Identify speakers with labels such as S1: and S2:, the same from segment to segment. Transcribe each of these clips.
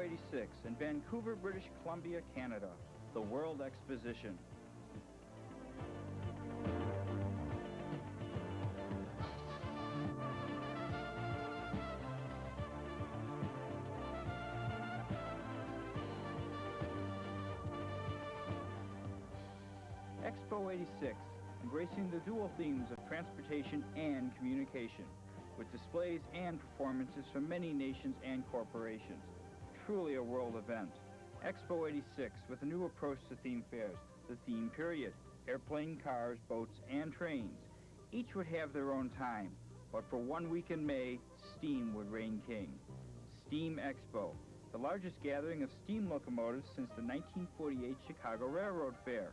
S1: Expo 86 in Vancouver, British Columbia, Canada, the World Exposition. Expo 86, embracing the dual themes of transportation and communication, with displays and performances from many nations and corporations. Truly a world event. Expo 86 with a new approach to theme fairs, the theme period. Airplane, cars, boats, and trains. Each would have their own time, but for 1 week in May, steam would reign king. Steam Expo, the largest gathering of steam locomotives since the 1948 Chicago Railroad Fair.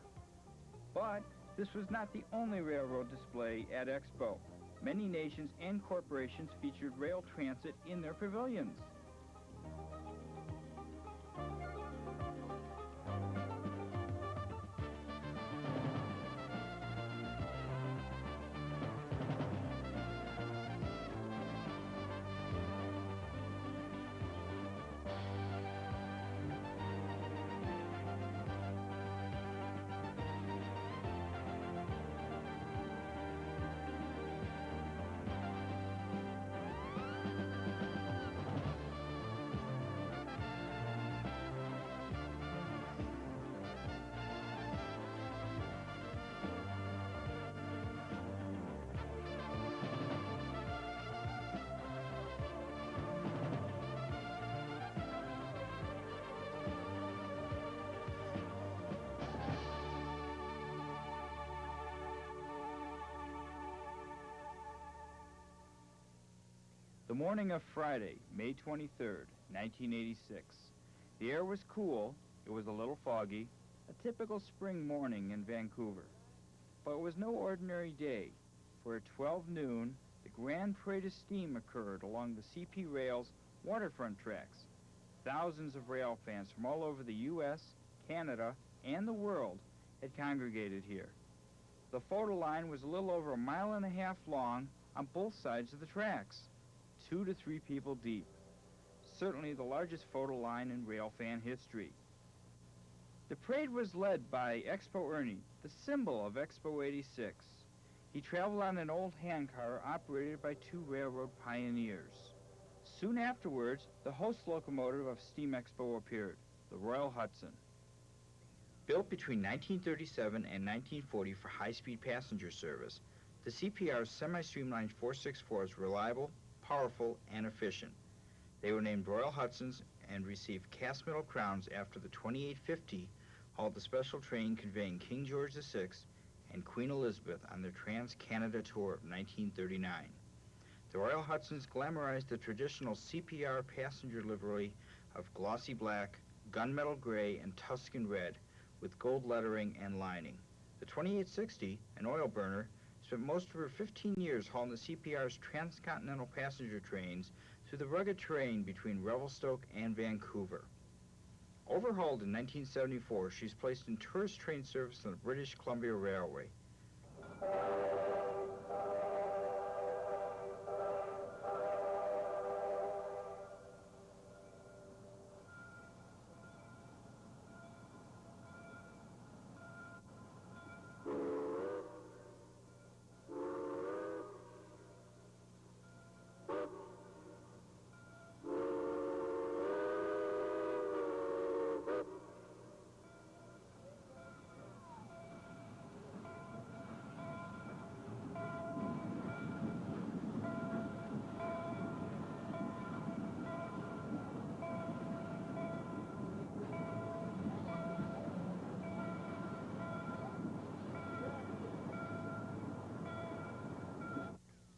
S1: But this was not the only railroad display at Expo. Many nations and corporations featured rail transit in their pavilions. The morning of Friday, May 23rd, 1986. The air was cool, it was a little foggy, a typical spring morning in Vancouver. But it was no ordinary day, for at 12 noon, the Grand Parade of Steam occurred along the CP Rail's waterfront tracks. Thousands of rail fans from all over the U.S., Canada, and the world had congregated here. The photo line was a little over 1.5 miles long on both sides of the tracks. 2 to 3 people deep. Certainly the largest photo line in rail fan history. The parade was led by Expo Ernie, the symbol of Expo 86. He traveled on an old handcar operated by 2 railroad pioneers. Soon afterwards, the host locomotive of Steam Expo appeared, the Royal Hudson. Built between 1937 and 1940 for high-speed passenger service, the CPR's semi-streamlined 464 is reliable, powerful, and efficient. They were named Royal Hudsons and received cast metal crowns after the 2850 hauled the special train conveying King George VI and Queen Elizabeth on their Trans-Canada tour of 1939. The Royal Hudsons glamorized the traditional CPR passenger livery of glossy black, gunmetal gray, and Tuscan red with gold lettering and lining. The 2860, an oil burner, spent most of her 15 years hauling the CPR's transcontinental passenger trains through the rugged terrain between Revelstoke and Vancouver. Overhauled in 1974, she's placed in tourist train service on the British Columbia Railway.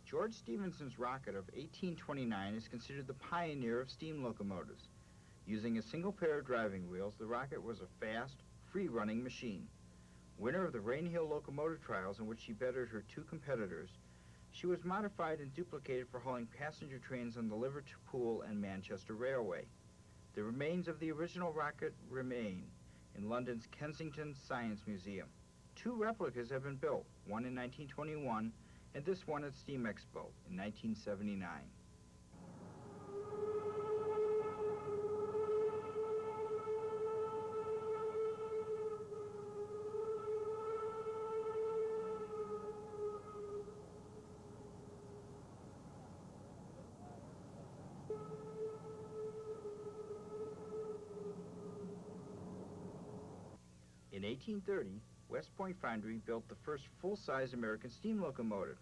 S1: George Stephenson's rocket of 1829 is considered the pioneer of steam locomotives. Using a single pair of driving wheels, the rocket was a fast, free-running machine. Winner of the Rainhill locomotive trials in which she bettered her 2 competitors, she was modified and duplicated for hauling passenger trains on the Liverpool and Manchester Railway. The remains of the original rocket remain in London's Kensington Science Museum. 2 replicas have been built, one in 1921 and this one at Steam Expo in 1979. 1830, West Point Foundry built the first full-size American steam locomotive.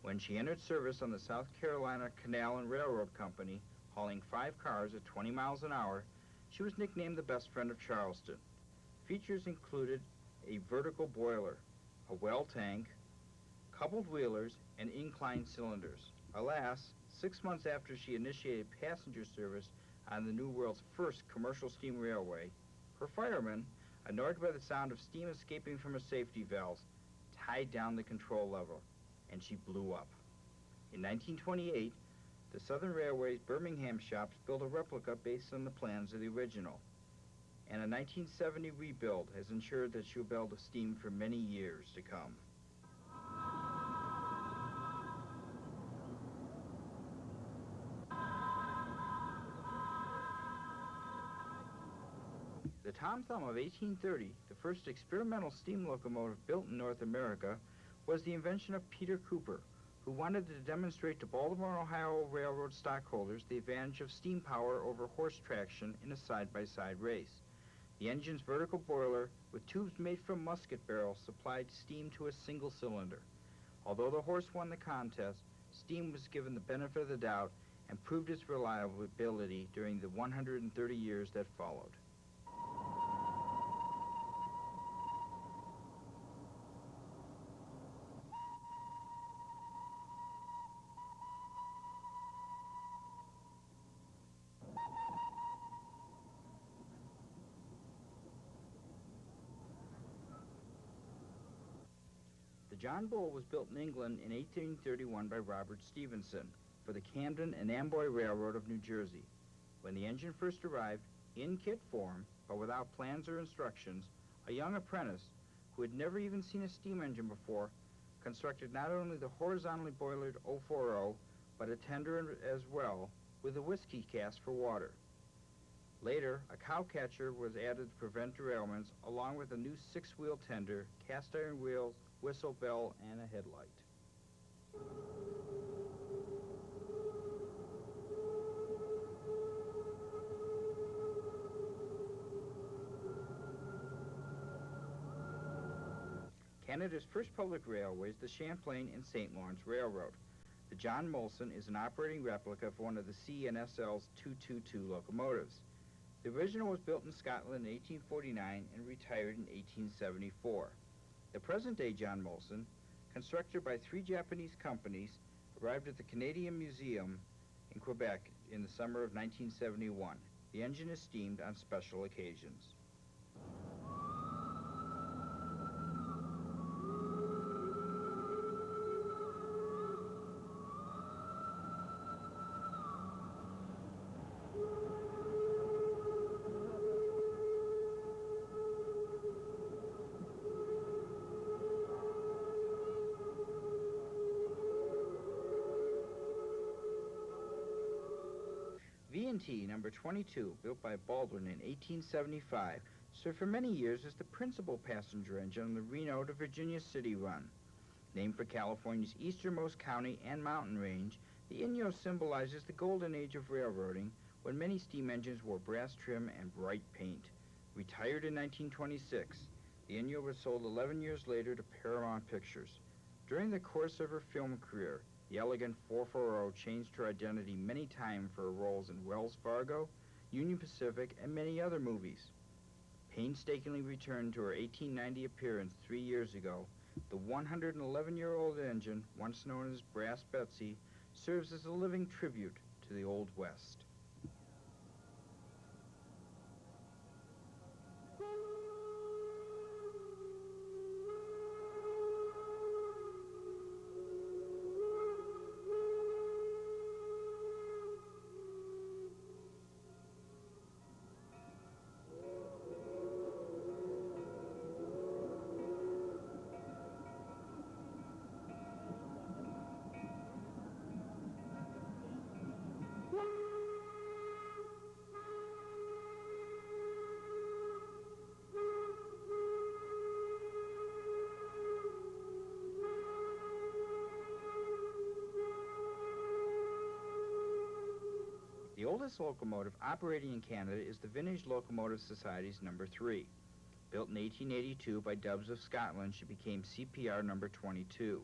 S1: When she entered service on the South Carolina Canal and Railroad Company, hauling 5 cars at 20 miles an hour, she was nicknamed the best friend of Charleston. Features included a vertical boiler, a well tank, coupled wheelers, and inclined cylinders. Alas, 6 months after she initiated passenger service on the New World's first commercial steam railway, her fireman, annoyed by the sound of steam escaping from her safety valves, tied down the control lever, and she blew up. In 1928, the Southern Railway's Birmingham shops built a replica based on the plans of the original, and a 1970 rebuild has ensured that she will be able to steam for many years to come. The Tom Thumb of 1830, the first experimental steam locomotive built in North America, was the invention of Peter Cooper, who wanted to demonstrate to Baltimore and Ohio Railroad stockholders the advantage of steam power over horse traction in a side-by-side race. The engine's vertical boiler, with tubes made from musket barrels, supplied steam to a single cylinder. Although the horse won the contest, steam was given the benefit of the doubt and proved its reliability during the 130 years that followed. The John Bull was built in England in 1831 by Robert Stephenson for the Camden and Amboy Railroad of New Jersey. When the engine first arrived, in kit form, but without plans or instructions, a young apprentice, who had never even seen a steam engine before, constructed not only the horizontally boilered 040, but a tender as well, with a whiskey cask for water. Later, a cow catcher was added to prevent derailments, along with a new 6-wheel tender, cast iron wheels, whistle bell, and a headlight. Canada's first public railway is the Champlain and St. Lawrence Railroad. The John Molson is an operating replica for one of the C&SL's 222 locomotives. The original was built in Scotland in 1849 and retired in 1874. The present-day John Molson, constructed by 3 Japanese companies, arrived at the Canadian Museum in Quebec in the summer of 1971. The engine is steamed on special occasions. V&T number 22, built by Baldwin in 1875, served for many years as the principal passenger engine on the Reno to Virginia City run. Named for California's easternmost county and mountain range, the Inyo symbolizes the golden age of railroading, when many steam engines wore brass trim and bright paint. Retired in 1926, the Inyo was sold 11 years later to Paramount Pictures. During the course of her film career, the elegant 440 changed her identity many times for her roles in Wells Fargo, Union Pacific, and many other movies. Painstakingly returned to her 1890 appearance 3 years ago, the 111-year-old engine, once known as Brass Betsy, serves as a living tribute to the Old West. The oldest locomotive operating in Canada is the Vintage Locomotive Society's number 3. Built in 1882 by Dubs of Scotland, she became CPR number 22.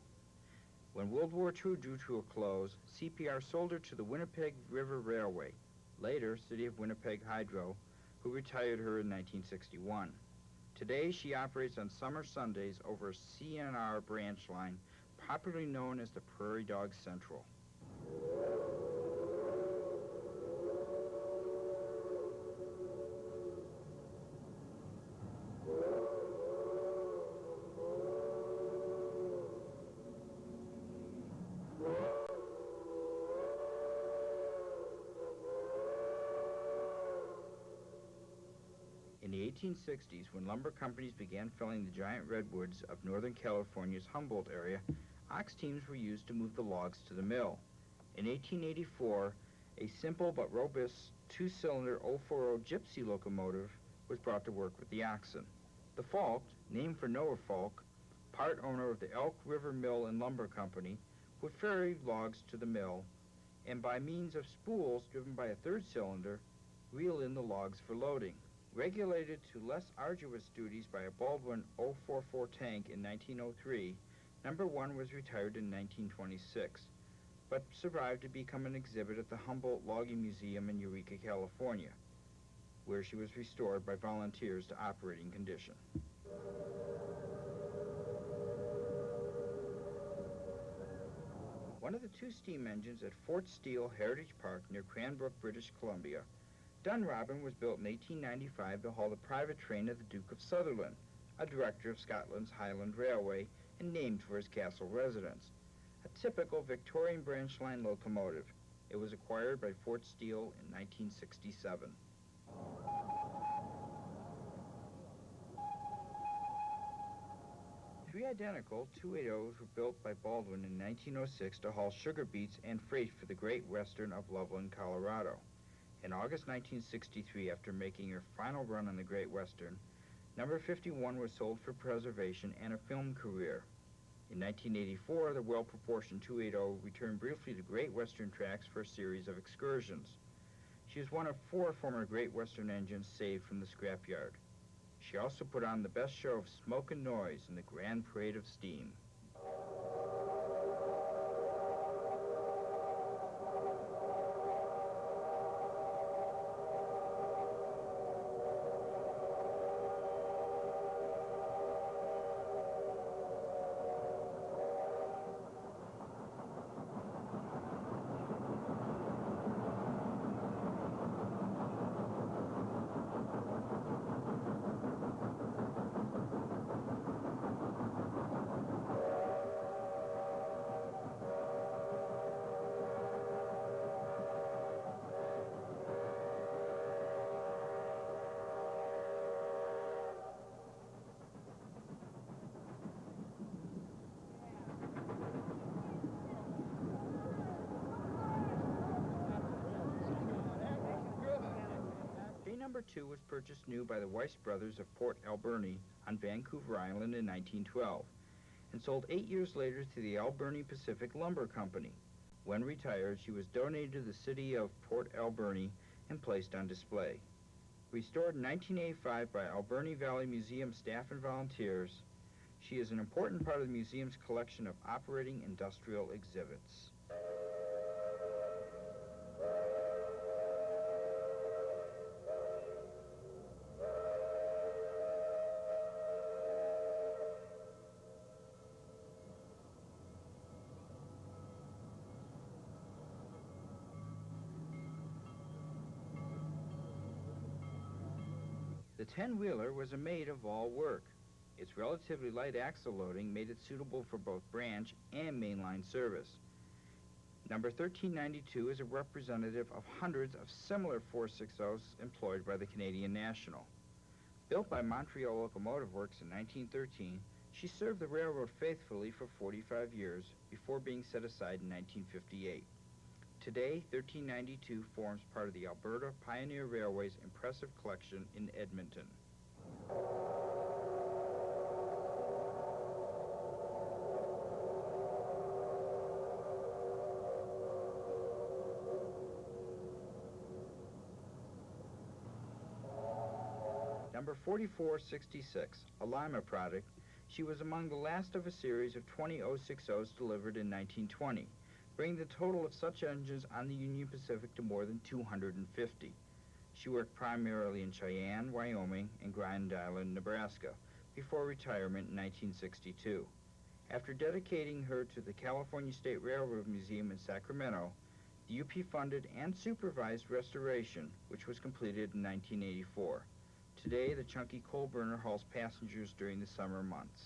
S1: When World War II drew to a close, CPR sold her to the Winnipeg River Railway, later City of Winnipeg Hydro, who retired her in 1961. Today, she operates on summer Sundays over a CNR branch line, popularly known as the Prairie Dog Central. In the 1860s, when lumber companies began felling the giant redwoods of Northern California's Humboldt area, ox teams were used to move the logs to the mill. In 1884, a simple but robust two-cylinder 040 gypsy locomotive was brought to work with the oxen. The Falk, named for Noah Falk, part owner of the Elk River Mill and Lumber Company, would ferry logs to the mill, and by means of spools driven by a third cylinder, reel in the logs for loading. Regulated to less arduous duties by a Baldwin 044 tank in 1903, Number 1 was retired in 1926, but survived to become an exhibit at the Humboldt Logging Museum in Eureka, California, where she was restored by volunteers to operating condition. One of the two steam engines at Fort Steele Heritage Park near Cranbrook, British Columbia, Dunrobin, was built in 1895 to haul the private train of the Duke of Sutherland, a director of Scotland's Highland Railway and named for his castle residence. A typical Victorian branch line locomotive. It was acquired by Fort Steele in 1967. Three identical 280s were built by Baldwin in 1906 to haul sugar beets and freight for the Great Western of Loveland, Colorado. In August 1963, after making her final run on the Great Western, number 51 was sold for preservation and a film career. In 1984, the well-proportioned 280 returned briefly to Great Western tracks for a series of excursions. She is one of 4 former Great Western engines saved from the scrapyard. She also put on the best show of smoke and noise in the Grand Parade of Steam. Number 2 was purchased new by the Weiss brothers of Port Alberni on Vancouver Island in 1912 and sold 8 years later to the Alberni Pacific Lumber Company. When retired, she was donated to the city of Port Alberni and placed on display. Restored in 1985 by Alberni Valley Museum staff and volunteers, she is an important part of the museum's collection of operating industrial exhibits. The 10-wheeler was a maid of all work. Its relatively light axle loading made it suitable for both branch and mainline service. Number 1392 is a representative of hundreds of similar 460s employed by the Canadian National. Built by Montreal Locomotive Works in 1913, she served the railroad faithfully for 45 years before being set aside in 1958. Today, 1392 forms part of the Alberta Pioneer Railway's impressive collection in Edmonton. Number 4466, a Lima product, she was among the last of a series of 20 060s delivered in 1920, bringing the total of such engines on the Union Pacific to more than 250. She worked primarily in Cheyenne, Wyoming, and Grand Island, Nebraska, before retirement in 1962. After dedicating her to the California State Railroad Museum in Sacramento, the UP funded and supervised restoration, which was completed in 1984. Today, the chunky coal burner hauls passengers during the summer months.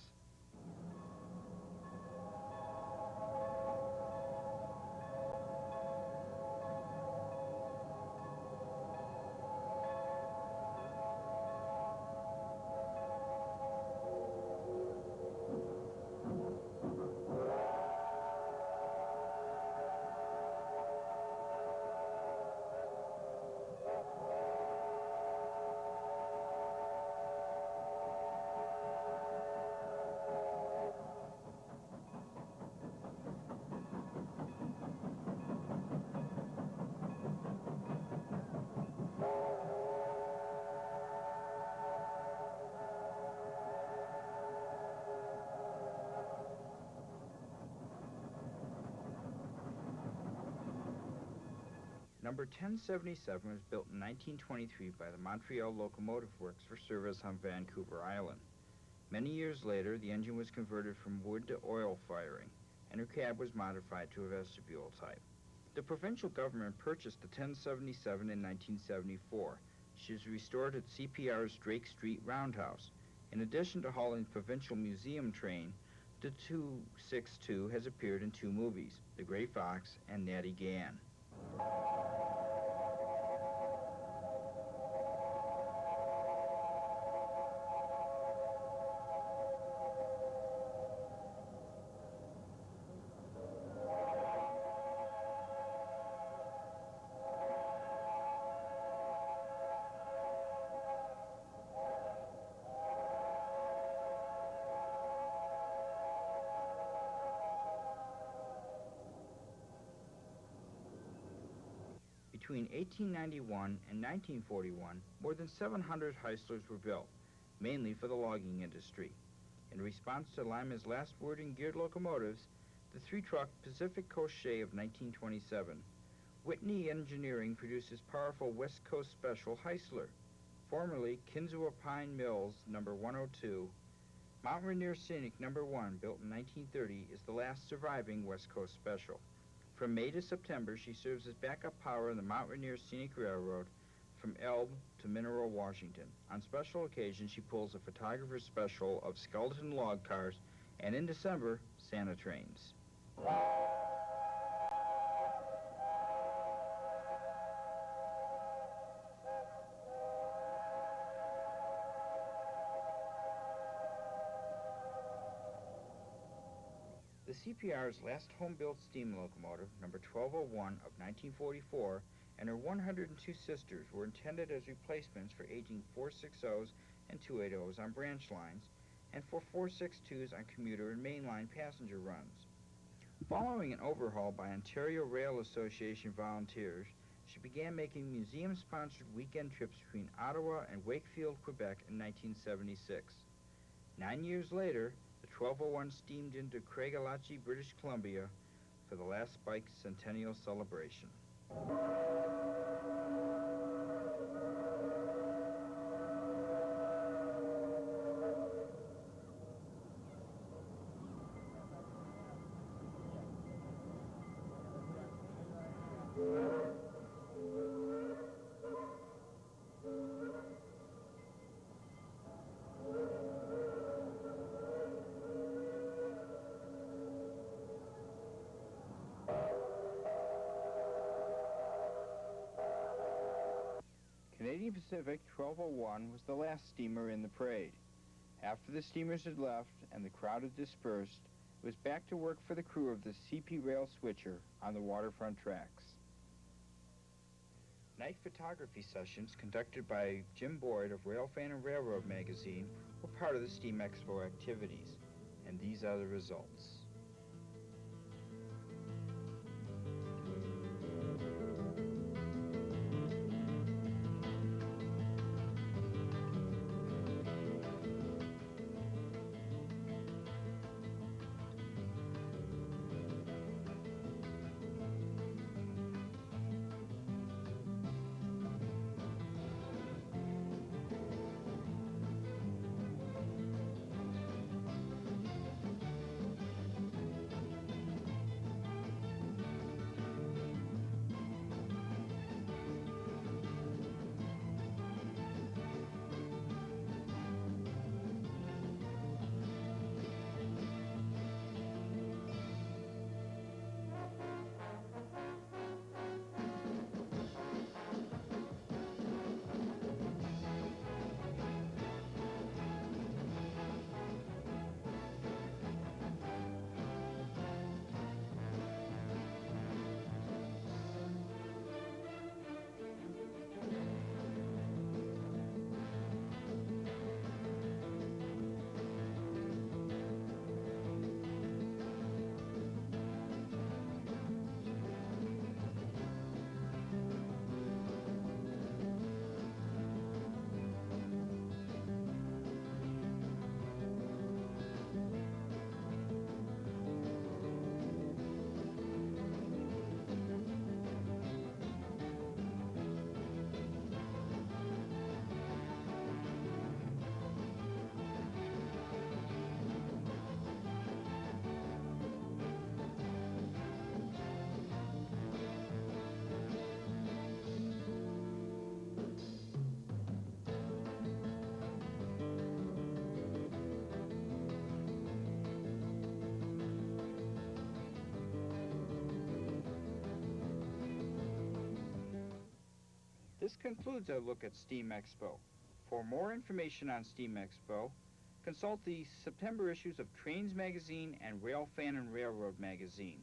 S1: Number 1077 was built in 1923 by the Montreal Locomotive Works for service on Vancouver Island. Many years later, the engine was converted from wood to oil firing, and her cab was modified to a vestibule type. The provincial government purchased the 1077 in 1974. She is restored at CPR's Drake Street Roundhouse. In addition to hauling provincial museum train, the 262 has appeared in 2 movies, The Gray Fox and Natty Gann. Between 1891 and 1941, more than 700 Heislers were built, mainly for the logging industry. In response to Lima's last word in geared locomotives, the 3-truck Pacific Coast Shay of 1927, Whitney Engineering produces powerful West Coast Special Heisler, formerly Kinzua Pine Mills No. 102. Mount Rainier Scenic No. 1, built in 1930, is the last surviving West Coast Special. From May to September, she serves as backup power on the Mount Rainier Scenic Railroad from Elbe to Mineral, Washington. On special occasions, she pulls a photographer's special of skeleton log cars and, in December, Santa trains. The CPR's last home-built steam locomotive, number 1201 of 1944, and her 102 sisters were intended as replacements for aging 460s and 280s on branch lines, and for 462s on commuter and mainline passenger runs. Following an overhaul by Ontario Rail Association volunteers, she began making museum-sponsored weekend trips between Ottawa and Wakefield, Quebec in 1976. 9 years later, the 1201 steamed into Craigellachie, British Columbia for the last Spike Centennial celebration. Canadian Pacific 1201 was the last steamer in the parade. After the steamers had left and the crowd had dispersed, it was back to work for the crew of the CP Rail Switcher on the waterfront tracks. Night photography sessions conducted by Jim Boyd of Railfan and Railroad magazine were part of the Steam Expo activities, and these are the results. This concludes our look at Steam Expo. For more information on Steam Expo, consult the September issues of Trains Magazine and Railfan and Railroad Magazine.